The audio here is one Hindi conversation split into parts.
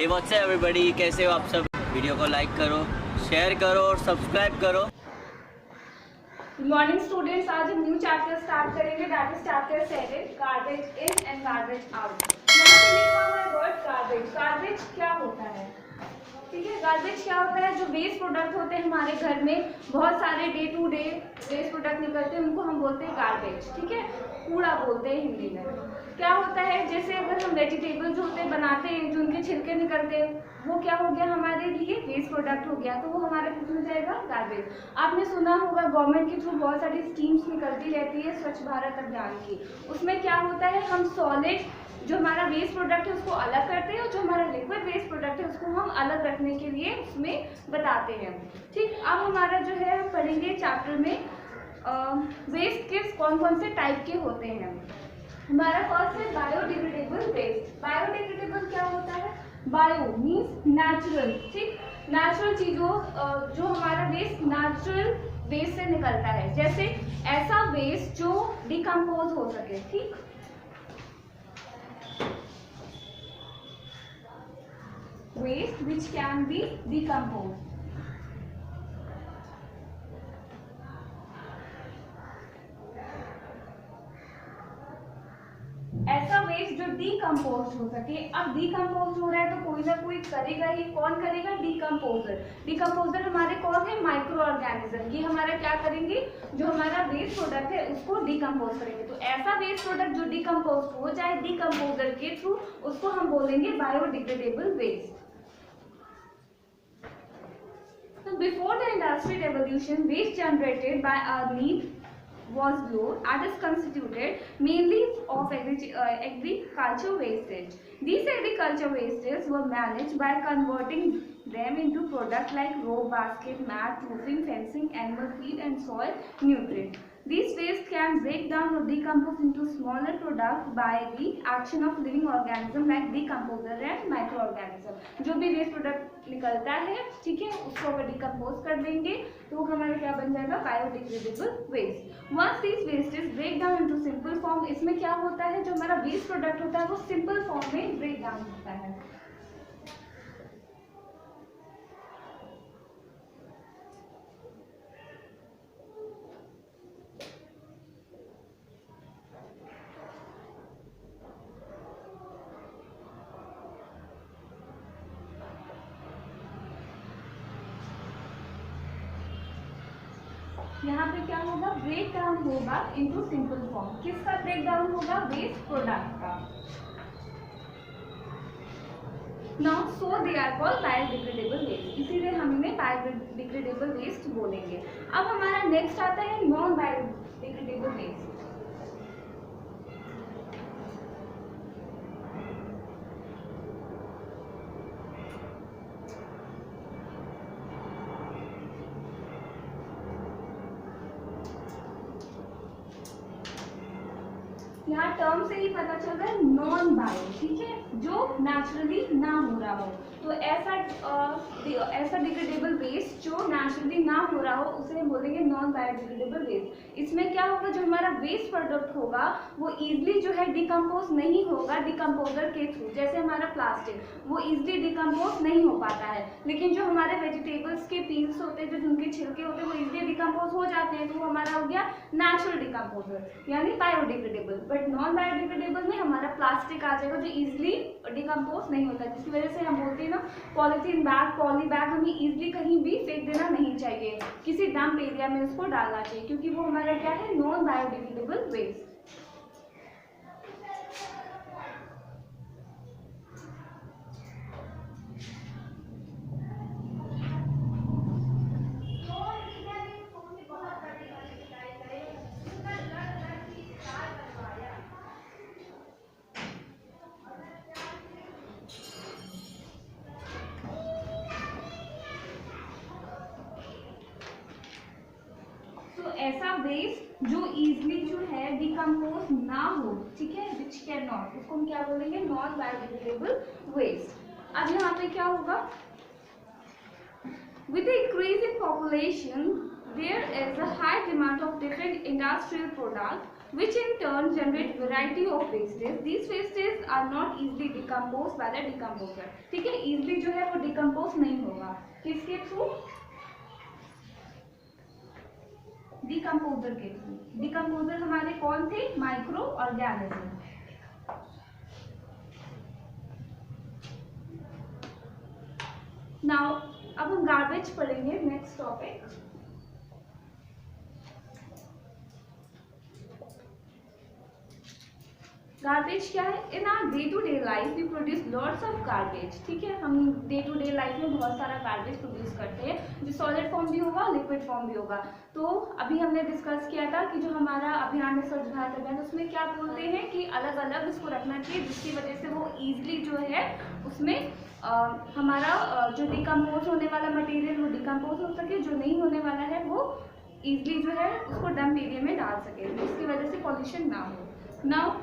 हे व्हाट्स अप एवरीबॉडी, कैसे हो आप सब। वीडियो को लाइक करो, शेयर करो और सब्सक्राइब करो। Good morning students. आज हम न्यू चैप्टर स्टार्ट करेंगे, that is chapter 7, garbage in and garbage out. यहाँ पे लिखा हुआ है वर्ड गार्बेज। गार्बेज क्या होता है? ठीक है, गार्बेज क्या होता है? जो वेस्ट प्रोडक्ट होते हैं हमारे घर में, बहुत सारे day to day waste product निकलते हैं, उनको हम बोलते हैं गार्बेज। ठीक है, कूड़ा बोलते हैं हिंदी में। क्या होता है, जैसे अगर हम वेजिटेबल्स होते हैं बनाते हैं, जो उनके छिलके निकलते हैं, वो क्या हो गया हमारे लिए वेस्ट प्रोडक्ट हो गया, तो वो हमारे किस में जाएगा? गार्बेज। आपने सुना होगा गवर्नमेंट के थ्रू बहुत सारी स्कीम्स निकलती रहती है स्वच्छ भारत अभियान की। उसमें क्या होता है, हम सॉलिड जो हमारा वेस्ट प्रोडक्ट है उसको अलग करते हैं, और जो हमारा लिक्विड वेस्ट प्रोडक्ट है उसको हम अलग रखने के लिए उसमें बताते हैं। ठीक, अब हमारा जो है हम पढ़ेंगे चैप्टर में वेस्ट किस कौन कौन से टाइप के होते हैं। हमारा फर्स्ट है बायोडिग्रेडेबल वेस्ट। बायोडिग्रेडेबल क्या होता है? Bio means natural. ठीक, नेचुरल चीजों जो हमारा वेस्ट नेचुरल वेस्ट से निकलता है, जैसे ऐसा वेस्ट जो डिकम्पोज हो सके। ठीक, waste which can be decomposed. ऐसा वेस्ट जो डिकम्पोज हो सके। अब डिकम्पोज हो रहा है तो कोई ना कोई करेगा ही। कौन करेगा? डिकम्पोजर। डिकम्पोजर हमारे कौन है? Micro organism. ये हमारा क्या करेंगे? जो हमारा वेस्ट प्रोडक्ट है उसको डिकम्पोज करेंगे। तो ऐसा वेस्ट प्रोडक्ट जो डिकम्पोज हो जाए डिकम्पोजर के थ्रू, उसको हम बोलेंगे biodegradable waste. So before the industrial revolution, waste generated by our need was low and is constituted mainly of agriculture wastage. These agriculture wastes were managed by converting them into products like rope, basket, mat, roofing, fencing, animal feed and soil nutrients. These waste can break down or decompose into smaller products by the action of living organisms like decomposer and microorganism. जो भी वेस्ट प्रोडक्ट निकलता है, ठीक है, उसको अगर डिकम्पोज कर देंगे तो वो हमारा क्या बन जाएगा? Biodegradable waste. Once this waste is break down into simple form, इसमें क्या होता है, जो हमारा वेस्ट प्रोडक्ट होता है वो सिंपल फॉर्म में ब्रेक डाउन होता है। यहाँ पे क्या होगा? ब्रेक डाउन होगा इनटू सिंपल फॉर्म। किसका ब्रेक डाउन होगा? वेस्ट प्रोडक्ट का। Now so they are called biodegradable waste, इसीलिए हम इन्हें बायोडिग्रेडेबल वेस्ट बोलेंगे। अब हमारा नेक्स्ट आता है नॉन बायोडिग्रेडेबल वेस्ट। यहाँ टर्म से ही पता चल रहा है नॉन बायो। ठीक है, जो नेचुरली ना हो रहा हो, तो ऐसा डिग्रेडेबल वेस्ट जो नेचुरली ना हो रहा हो उसे हम बोलेंगे नॉन बायोडिग्रेडेबल वेस्ट। इसमें क्या होगा, जो हमारा वेस्ट प्रोडक्ट होगा वो इजीली जो है डिकम्पोज नहीं होगा डिकम्पोजर के थ्रू। जैसे हमारा प्लास्टिक, वो इजीली डिकम्पोज नहीं हो पाता है, लेकिन जो हमारे वेजिटेबल्स के पील्स होते हैं, जो उनके छिलके होते हैं, वो इजीली डिकम्पोज हो जाते हैं, तो वो हमारा हो गया नेचुरल डिकम्पोजर यानी बायोडिग्रेडेबल। बट नॉन बायोडिग्रेडेबल में हमारा प्लास्टिक आ जाएगा जो इजीली डिकम्पोज नहीं होता, जिसकी वजह से हम बोलते हैं ना पॉलीथीन बैग, पॉली बैग हमें इजीली कहीं भी फेंक देना नहीं चाहिए, किसी डंप एरिया में उसको डालना चाहिए, क्योंकि वो हमारा क्या है? Non biodegradable waste. ऐसा वेस्ट जो इजीली जो है डिकम्पोज ना हो, ठीक है, विच कैन नॉट, उसको हम क्या बोलेंगे? Non biodegradable waste. अब यहाँ पे क्या होगा? With the increase in population there is a high demand of different industrial products which in turn generate variety of wastes. These wastes are not easily decomposed by the decomposer. ठीक है, easily जो है वो decompose नहीं होगा, किसके थ्रू? डिकम्पोजर के थ्रू। डिकम्पोजर हमारे कौन थे? Micro organism. नाउ अब हम गार्बेज पढ़ेंगे, नेक्स्ट टॉपिक। गार्बेज क्या है? In our day to day life we produce lots of garbage. ठीक है, हम डे टू डे लाइफ में बहुत सारा गार्बेज प्रोड्यूस करते हैं, जो सॉलिड फॉर्म भी होगा, लिक्विड फॉर्म भी होगा। तो अभी हमने डिस्कस किया था कि जो हमारा अभियान है स्वच्छ भारत अभियान, उसमें क्या बोलते हैं कि अलग अलग इसको रखना चाहिए, जिसकी वजह से वो ईजिली जो है उसमें हमारा जो डिकम्पोज होने वाला मटेरियल वो डिकम्पोज हो सके, जो नहीं होने वाला है वो ईजिली जो है उसको डंप एरिया में डाल सके, जिसकी वजह से पॉल्यूशन ना हो। Now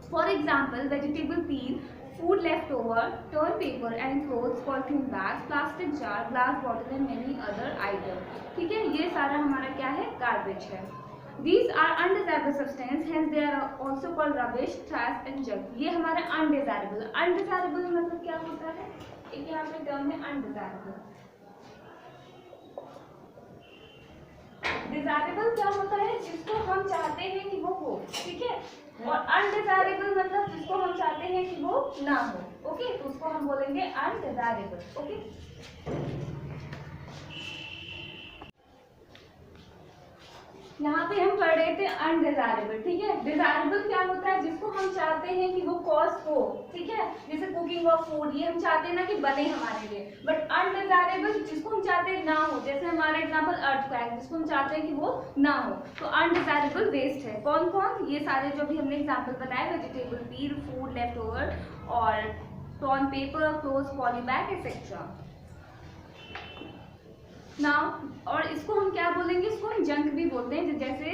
for example, vegetable peel, food leftover, torn paper and clothes, polythene bags, plastic jar, glass bottle and many other items. ठीक है, ये सारा हमारा क्या है? गार्बेज है। These are undesirable substance, hence they are also called rubbish, trash and junk. ये हमारा undesirable। undesirable मतलब क्या होता है? एक यहाँ पे टर्म है undesirable। डिजायरेबल क्या होता है? जिसको हम चाहते हैं कि वो हो, ठीक है। और अनडिजायरेबल मतलब जिसको हम चाहते हैं कि वो ना हो, ओके, तो उसको हम बोलेंगे अनडिजायरेबल, ओके। यहाँ पे हम पढ़ रहे थे अनडिजायरेबल, ठीक है। डिजायरेबल क्या होता है? जिसको हम चाहते हैं कि वो कॉस्ट हो, ठीक है, जैसे कुकिंग ऑफ फूड, ये हम चाहते हैं ना कि बने हमारे लिए। बट अनडिजायरेबल जिसको हम चाहते हैं ना हो, जैसे हमारा एग्जांपल अर्थक्वेक, जिसको हम चाहते हैं कि वो ना हो, तो अनडिजायरेबल वेस्ट है। कौन कौन? ये सारे जो भी हमने एग्जाम्पल बताया, vegetable peel, food left over और torn paper, clothes, polybag etcetera. Now और इसको हम क्या बोलेंगे? इसको हम जंक भी बोलते हैं, जैसे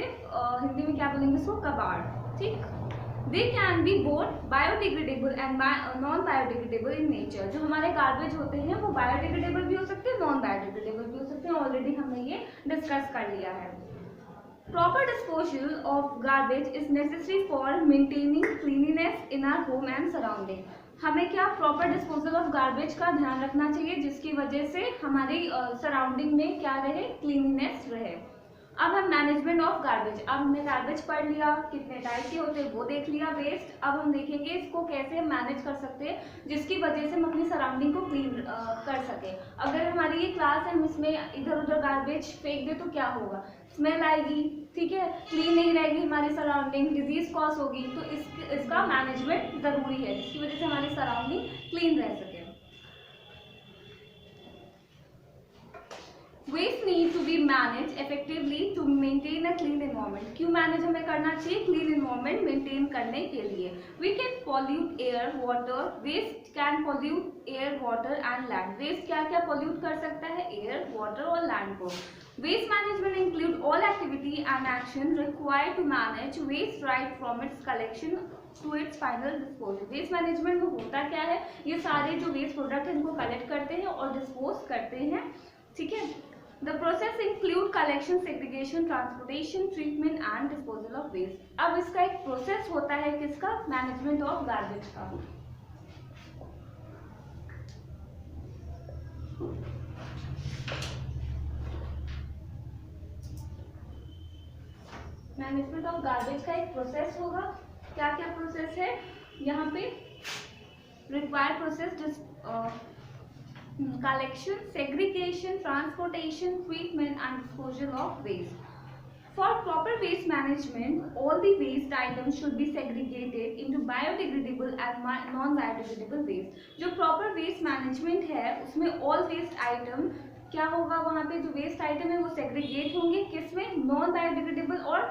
हिंदी में क्या बोलेंगे इसको? कबाड़, ठीक। They can be both biodegradable and non biodegradable in nature. जो हमारे गार्बेज होते हैं वो बायोडिग्रेडेबल भी हो सकते हैं, नॉन बायोडिग्रेडेबल भी हो सकते हैं। ऑलरेडी हमने ये डिस्कस कर लिया है। Proper disposal of garbage is necessary for maintaining cleanliness in our home and surrounding. हमें क्या? प्रॉपर डिस्पोजल ऑफ गार्बेज का ध्यान रखना चाहिए, जिसकी वजह से हमारी सराउंडिंग में क्या रहे? क्लीनिनेस रहे। अब हम मैनेजमेंट ऑफ गार्बेज, अब हमने गार्बेज पढ़ लिया, कितने टाइप के होते हैं वो देख लिया, वेस्ट। अब हम देखेंगे इसको कैसे हम मैनेज कर सकते हैं, जिसकी वजह से हम अपनी सराउंडिंग को क्लीन कर सके। अगर हमारी ये क्लास है, हम इसमें इधर उधर गार्बेज फेंक दे तो क्या होगा? स्मेल आएगी, ठीक है, क्लीन नहीं रहेगी हमारी सराउंडिंग, डिजीज कॉज होगी। तो इसका मैनेजमेंट जरूरी है, जिसकी वजह से हमारी सराउंडिंग क्लीन रह सके। Waste need to be manage effectively to maintain a clean environment. क्यों मैनेज हमें करना चाहिए? क्लीन एनवायरनमेंट मेंटेन करने के लिए। We can pollute air, water, waste can pollute air, water and land. Waste क्या क्या पॉल्यूट कर सकता है? एयर, वाटर और लैंड को। Waste management include all activity and action required to manage waste right from its collection to its final disposal. Waste management में होता क्या है? ये सारे जो waste product हैं इनको कलेक्ट करते हैं और डिस्पोज करते हैं, ठीक है। The process include collection, segregation, transportation, treatment and disposal of waste. अब इसका एक प्रोसेस होता है किसका? मैनेजमेंट ऑफ गार्बेज का। मैनेजमेंट ऑफ गार्बेज का एक प्रोसेस होगा। क्या क्या प्रोसेस है यहाँ पे? Required process collection, segregation, transportation, treatment and disposal of waste. For proper waste management, all the waste items should be segregated into biodegradable and non-biodegradable waste. जो proper waste management है उसमें all waste item क्या होगा? वहाँ पे जो वेस्ट आइटम है वो सेग्रीगेट होंगे, किसमें? नॉन बायोडिग्रेडेबल और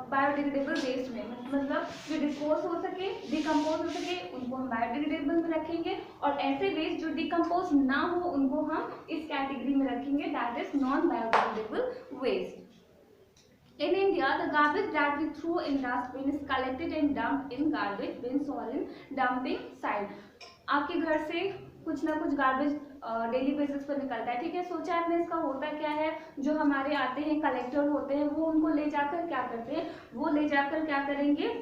बायोडिग्रेडेबल वेस्ट में। मतलब जो डिस्पोज हो सके, डिकम्पोज हो सके, उनको हम बायोडिग्रेडेबल में रखेंगे, और ऐसे वेस्ट जो डिकम्पोज ना हो उनको हम इस कैटेगरी में रखेंगे, that is non biodegradable waste. In India, the garbage that we throw in dustbin is collected and dumped in garbage bins or in dumping site. आपके घर से कुछ ना कुछ गार्बेज डेली बेसिस पर निकलता है, ठीक है। सोचाइलनेस का होता क्या है, जो हमारे आते हैं कलेक्टर होते हैं, वो उनको ले जाकर क्या करते हैं, वो ले जाकर क्या करेंगे,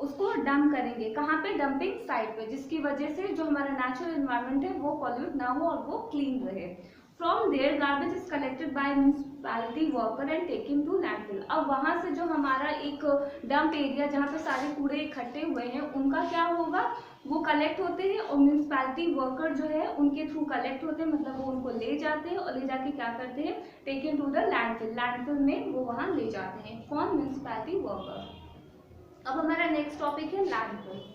उसको डंप करेंगे। कहाँ पे, डंपिंग साइट पे, जिसकी वजह से जो हमारा नेचुरल एनवायरनमेंट है वो पॉल्यूट ना हो और वो क्लीन रहे। From there garbage is collected by municipality worker and taken to landfill. अब वहां से जो हमारा एक डंप एरिया जहाँ पे सारे कूड़े इकट्ठे हुए हैं उनका क्या होगा, वो कलेक्ट होते हैं और म्युनिसिपैलिटी वर्कर जो है उनके थ्रू कलेक्ट होते हैं, मतलब वो उनको ले जाते हैं और ले जाके क्या करते हैं, taken to the landfill, landfill में वो वहाँ ले जाते हैं। कौन, म्युनिसिपैलिटी वर्कर। अब हमारा नेक्स्ट टॉपिक है लैंडफिल।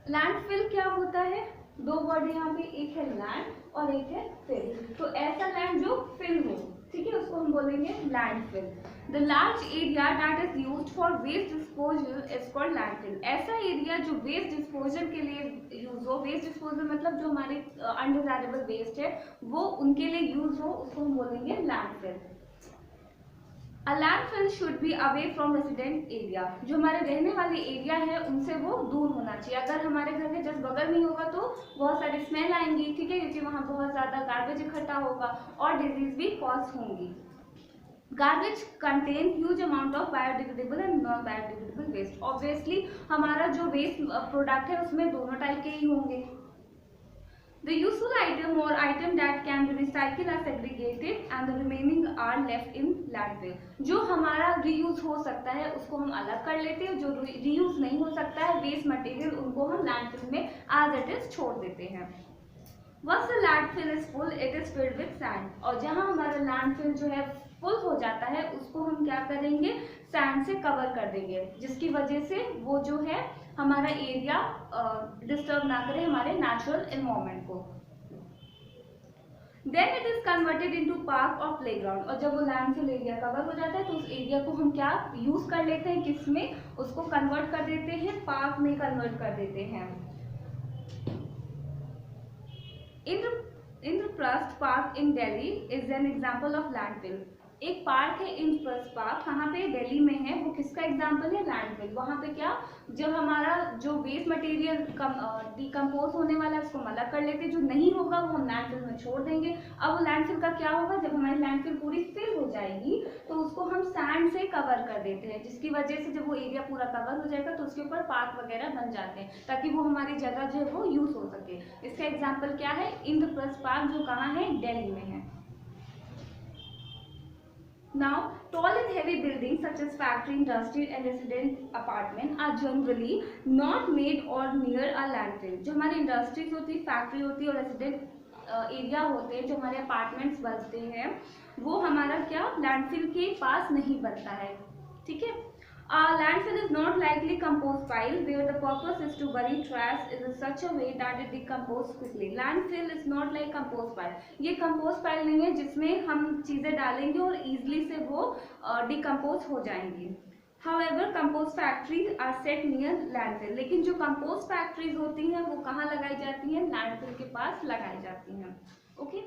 लैंडफिल क्या होता है, दो वर्ड यहाँ पे, एक है लैंड और एक है फिल। तो ऐसा लैंड जो फिल हो, ठीक है, उसको हम बोलेंगे landfill. The large area that is used for waste disposal is called landfill. ऐसा एरिया जो वेस्ट डिस्पोजल के लिए यूज हो, वेस्ट डिस्पोजल मतलब जो हमारे अनडिजायरेबल वेस्ट है वो उनके लिए यूज हो, उसको हम बोलेंगे landfill. A landfill should be away from resident area। जो हमारे रहने वाले एरिया है उनसे वो दूर होना चाहिए। अगर हमारे घर के जस्ट बगल में ही होगा तो बहुत सारी स्मेल आएंगी, ठीक है, क्योंकि वहाँ बहुत ज़्यादा गार्बेज इकट्ठा होगा और डिजीज भी कॉज होंगी। Garbage contain huge amount of biodegradable and non biodegradable waste. Obviously हमारा जो वेस्ट प्रोडक्ट है उसमें दोनों टाइप के ही होंगे। The useful item or item that can be recycled are segregated and the remaining are left in landfill। जो हमारा reuse हो सकता है उसको हम अलग कर लेते हैं, जो reuse नहीं हो सकता है वेस्ट मटेरियल उनको हम landfill में as it is छोड़ देते हैं। Once the landfill is full, it is filled with sand। और जहाँ हमारा landfill जो है फुल हो जाता है उसको हम क्या करेंगे, सैंड से कवर कर देंगे, जिसकी वजह से वो जो है हमारा एरिया डिस्टर्ब ना करे हमारे नेचुरल एनवायरनमेंट को। Then it is converted into park और प्लेग्राउंड। और जब वो लैंडफिल एरिया कवर हो जाता है तो उस एरिया को हम क्या यूज कर लेते हैं, किसमें, उसको कन्वर्ट कर देते हैं, पार्क में कन्वर्ट कर देते हैं। Indraprastha park in Delhi is an example of landfill. एक पार्क है इंद्रप्रस्थ पार्क, कहाँ पे, दिल्ली में है, वो किसका एग्जाम्पल है, लैंडफिल। वहाँ पे क्या, जब हमारा जो वेस्ट मटेरियल डिकम्पोज होने वाला है उसको हम अलग कर लेते हैं, जो नहीं होगा वो हम लैंडफिल में छोड़ देंगे। अब वो लैंडफिल का क्या होगा, जब हमारी लैंडफिल पूरी फिल हो जाएगी तो उसको हम सैंड से कवर कर देते हैं, जिसकी वजह से जब वो एरिया पूरा कवर हो जाएगा तो उसके ऊपर पार्क वगैरह बन जाते हैं ताकि वो हमारी जगह जो है वो यूज हो सके। इसका एग्जाम्पल क्या है, इंद्रप्रस्थ पार्क, जो कहाँ है, दिल्ली में है। Now, tall and heavy buildings such as factory, industry and resident apartment are generally not made or near a landfill। जो हमारी इंडस्ट्रीज होती है, फैक्ट्री होती है और रेजिडेंट एरिया होते हैं, जो हमारे अपार्टमेंट्स बनते हैं, वो हमारा क्या लैंडफिल के पास नहीं बनता है, ठीक है। Landfill is not likely compost pile where the purpose is to bury trash in such a way that it decomposes quickly। Landfill is not like compost pile। ये compost pile नहीं है जिसमें हम चीजें डालेंगे और easily से वो decompose हो जाएंगी। However, compost factories are set near landfill। लेकिन जो compost factories होती हैं वो कहाँ लगाई जाती हैं, landfill के पास लगाई जाती हैं। ओके